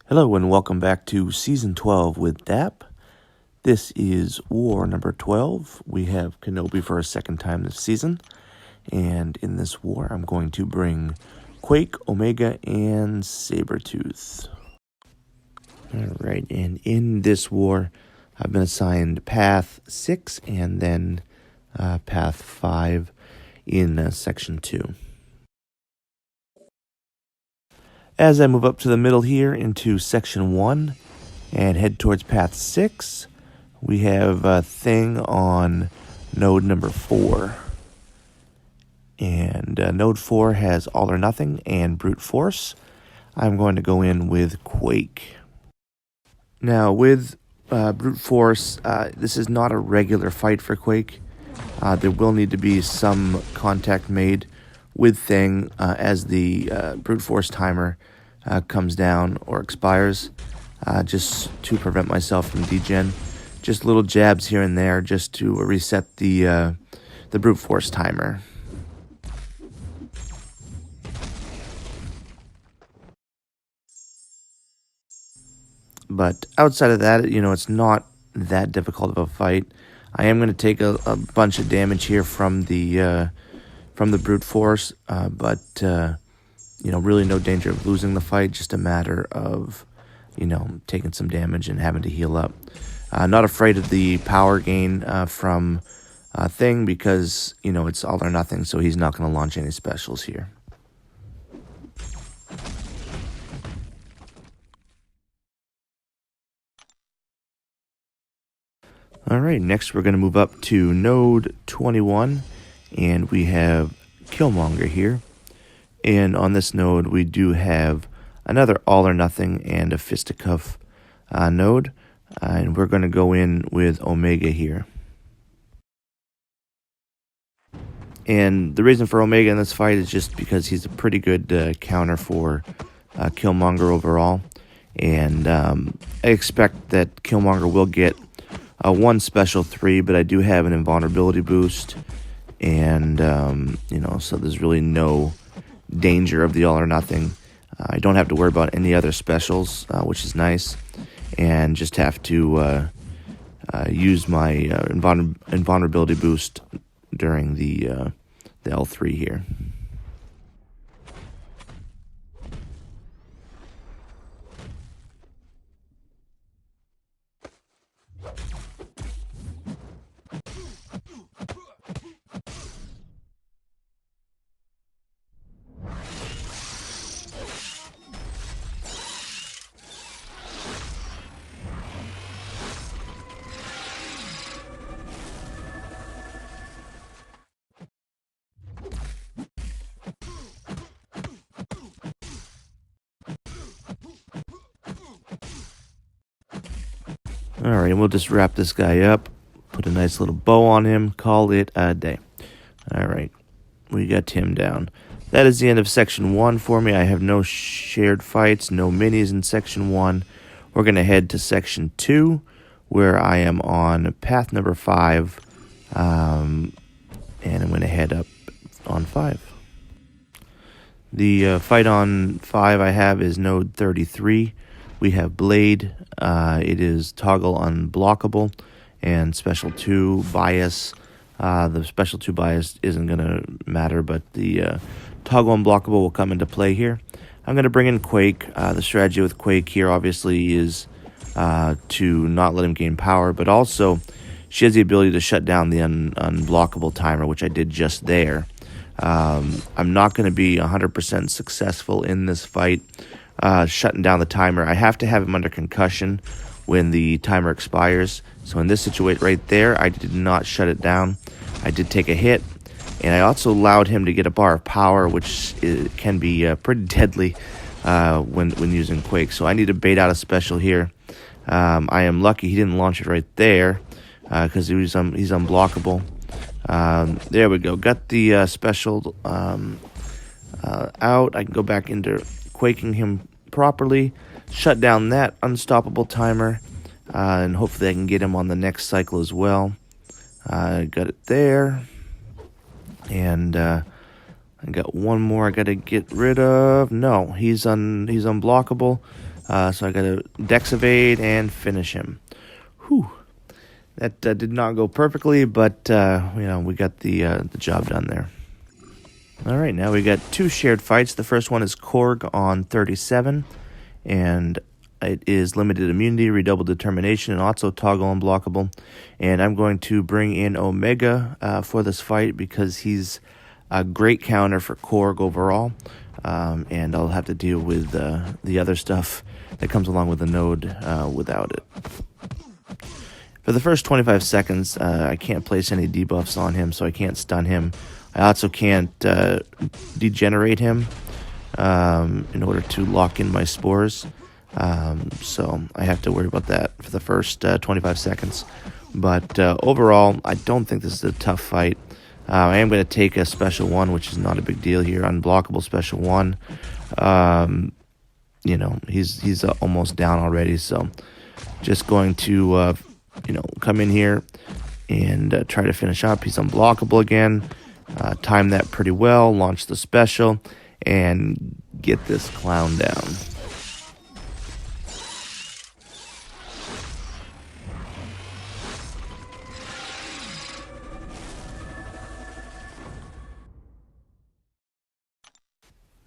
Hello and welcome back to Season 12 with DAP. This is War number 12. We have KenOB for a second time this season. And in this war, I'm going to bring Quake, Omega, and Sabretooth. Alright, and in this war, I've been assigned Path 6 and then Path 5 in Section 2. As I move up to the middle here into Section 1 and head towards Path 6, we have a thing on node number 4. And node 4 has All or Nothing and Brute Force. I'm going to go in with Quake. Now, with Brute Force, this is not a regular fight for Quake. There will need to be some contact made with Thing as the Brute Force timer comes down or expires, just to prevent myself from degen. Just little jabs here and there just to reset the Brute Force timer. But outside of that, it's not that difficult of a fight. I am going to take a bunch of damage here from the Brute Force, but really no danger of losing the fight. Just a matter of, taking some damage and having to heal up. Not afraid of the power gain from Thing because, it's All or Nothing, so he's not going to launch any specials here. Alright, next we're going to move up to node 21, and we have Killmonger here. And on this node, we do have another All or Nothing and a Fisticuff node, and we're going to go in with Omega here. And the reason for Omega in this fight is just because he's a pretty good counter for Killmonger overall. And I expect that Killmonger will get one special 3, but I do have an invulnerability boost, and so there's really no danger of the All or Nothing. I don't have to worry about any other specials, which is nice, and just have to use my invulnerability boost during the L3 here. Alright, we'll just wrap this guy up, put a nice little bow on him, call it a day. Alright, we got him down. That is the end of Section 1 for me. I have no shared fights, no minis in Section 1. We're going to head to Section 2, where I am on path number 5, and I'm going to head up on 5. The fight on 5 I have is node 33. We have Blade. It is toggle unblockable and special 2 bias. The special 2 bias isn't going to matter, but the toggle unblockable will come into play here. I'm going to bring in Quake. The strategy with Quake here obviously is to not let him gain power, but also she has the ability to shut down the unblockable timer, which I did just there. I'm not going to be 100% successful in this fight shutting down the timer. I have to have him under concussion when the timer expires. So in this situation right there, I did not shut it down. I did take a hit, and I also allowed him to get a bar of power, which can be pretty deadly when using Quake. So I need to bait out a special here. I am lucky he didn't launch it right there because he's unblockable. There we go. Got the special out. I can go back into Quaking him properly, shut down that unstoppable timer, and hopefully I can get him on the next cycle as well. Got it there, and I got one more I got to get rid of. No, he's unblockable. So I got to Dex Evade and finish him. Whew. That did not go perfectly, but we got the job done there. All right, now we got two shared fights. The first one is Korg on 37, and it is limited immunity, redoubled determination, and also toggle unblockable. And I'm going to bring in Omega for this fight because he's a great counter for Korg overall. And I'll have to deal with the other stuff that comes along with the node without it. For the first 25 seconds, I can't place any debuffs on him, so I can't stun him. I also can't degenerate him in order to lock in my spores. So I have to worry about that for the first 25 seconds. But overall, I don't think this is a tough fight. I am going to take a special one, which is not a big deal here. Unblockable special one. He's almost down already, so just going to come in here and try to finish up. He's unblockable again. Time that pretty well. Launch the special and get this clown down.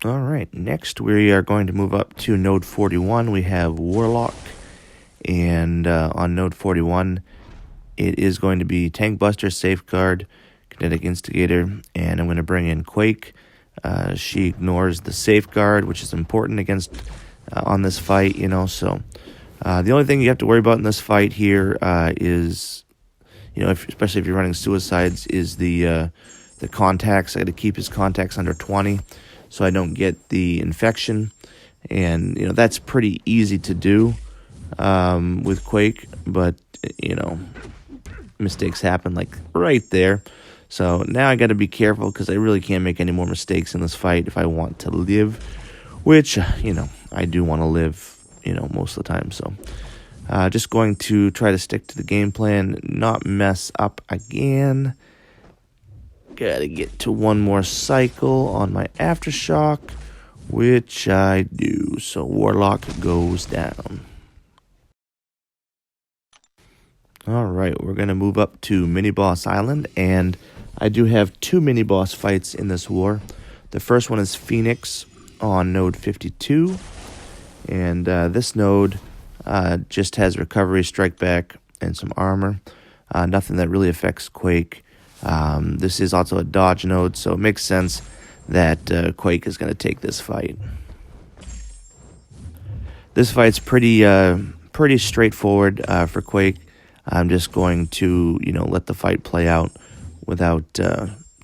All right, next we are going to move up to node 41. We have Warlock, and on node 41, it is going to be Tank Buster, Safeguard, Kinetic Instigator, and I'm going to bring in Quake. She ignores the Safeguard, which is important against on this fight, so the only thing you have to worry about in this fight here is, especially if you're running suicides, is the contacts. I got to keep his contacts under 20. So I don't get the infection, and that's pretty easy to do with Quake, but mistakes happen like right there. So now I got to be careful because I really can't make any more mistakes in this fight if I want to live, which I do want to live most of the time. So just going to try to stick to the game plan, not mess up again. Gotta get to one more cycle on my Aftershock, which I do. So Warlock goes down. Alright, we're gonna move up to Mini Boss Island, and I do have two mini boss fights in this war. The first one is Phoenix on node 52, and this node just has recovery, strike back, and some armor. Nothing that really affects Quake. This is also a dodge node, so it makes sense that Quake is going to take this fight. This fight's pretty straightforward for Quake. I'm just going to let the fight play out without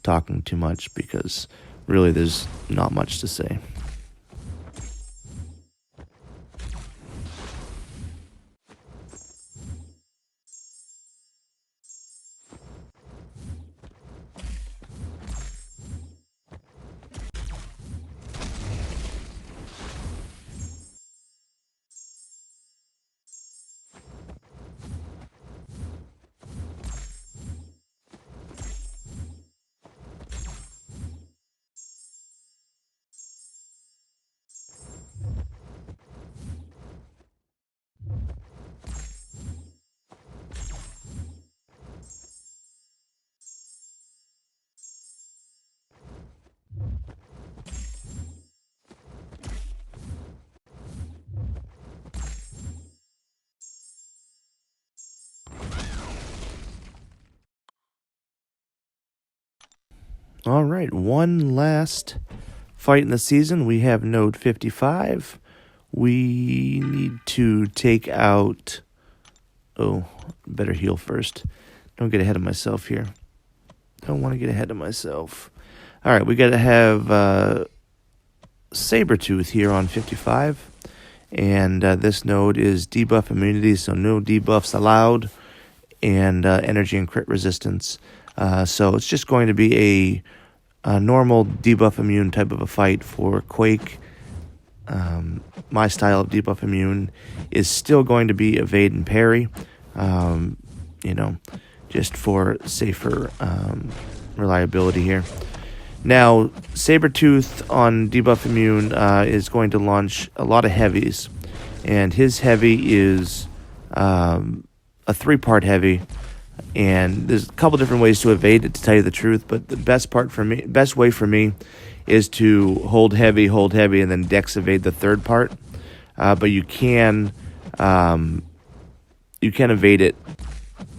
talking too much because really there's not much to say. All right, one last fight in the season. We have node 55. We need to take out... Oh, better heal first. Don't get ahead of myself here. Don't want to get ahead of myself. All right, we got to have Sabretooth here on 55. And this node is debuff immunity, so no debuffs allowed. And energy and crit resistance. So it's just going to be a normal debuff immune type of a fight for Quake. My style of debuff immune is still going to be evade and parry, just for safer reliability here. Now, Sabretooth on debuff immune is going to launch a lot of heavies, and his heavy is a 3-part heavy. And there's a couple different ways to evade it, to tell you the truth. But the best way for me, is to hold heavy, and then dex evade the 3rd part. But you can evade it,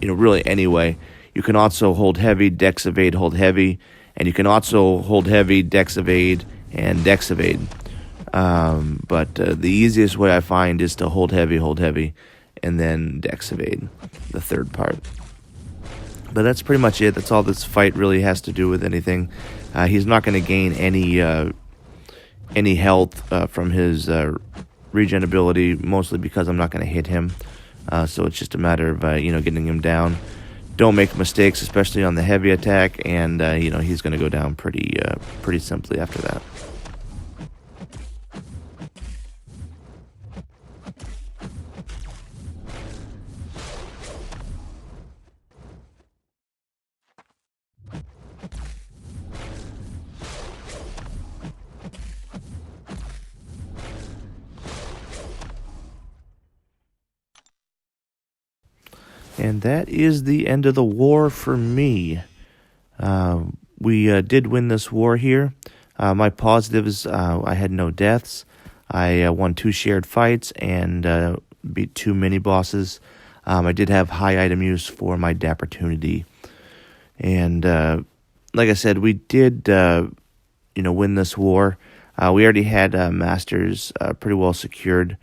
really anyway. You can also hold heavy, dex evade, hold heavy, and you can also hold heavy, dex evade, and dex evade. But the easiest way I find is to hold heavy, and then dex evade the 3rd part. But that's pretty much it. That's all this fight really has to do with anything. He's not going to gain any health from his regen ability, mostly because I'm not going to hit him. So it's just a matter of getting him down. Don't make mistakes, especially on the heavy attack, and he's going to go down pretty simply after that. And that is the end of the war for me. We did win this war here. My positives, I had no deaths. I won 2 shared fights and beat 2 mini-bosses. I did have high item use for my Dappertunity. And like I said, we did win this war. We already had Masters pretty well secured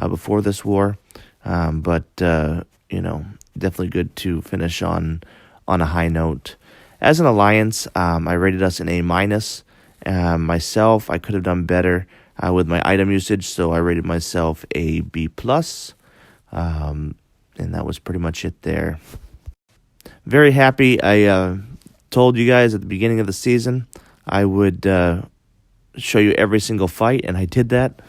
before this war. But definitely good to finish on a high note. As an alliance, I rated us an A-. Myself, I could have done better with my item usage, so I rated myself a B+. And that was pretty much it there. Very happy. I told you guys at the beginning of the season I would show you every single fight, and I did that.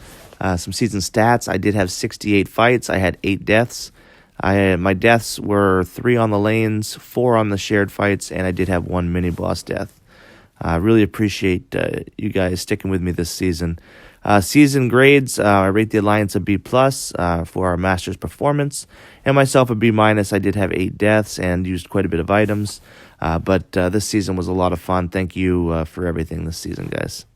Some season stats: I did have 68 fights. I had 8 deaths. My deaths were 3 on the lanes, 4 on the shared fights, and I did have 1 mini-boss death. I really appreciate you guys sticking with me this season. Season grades, I rate the Alliance a B+, for our Master's performance, and myself a B-. I did have 8 deaths and used quite a bit of items, but this season was a lot of fun. Thank you for everything this season, guys.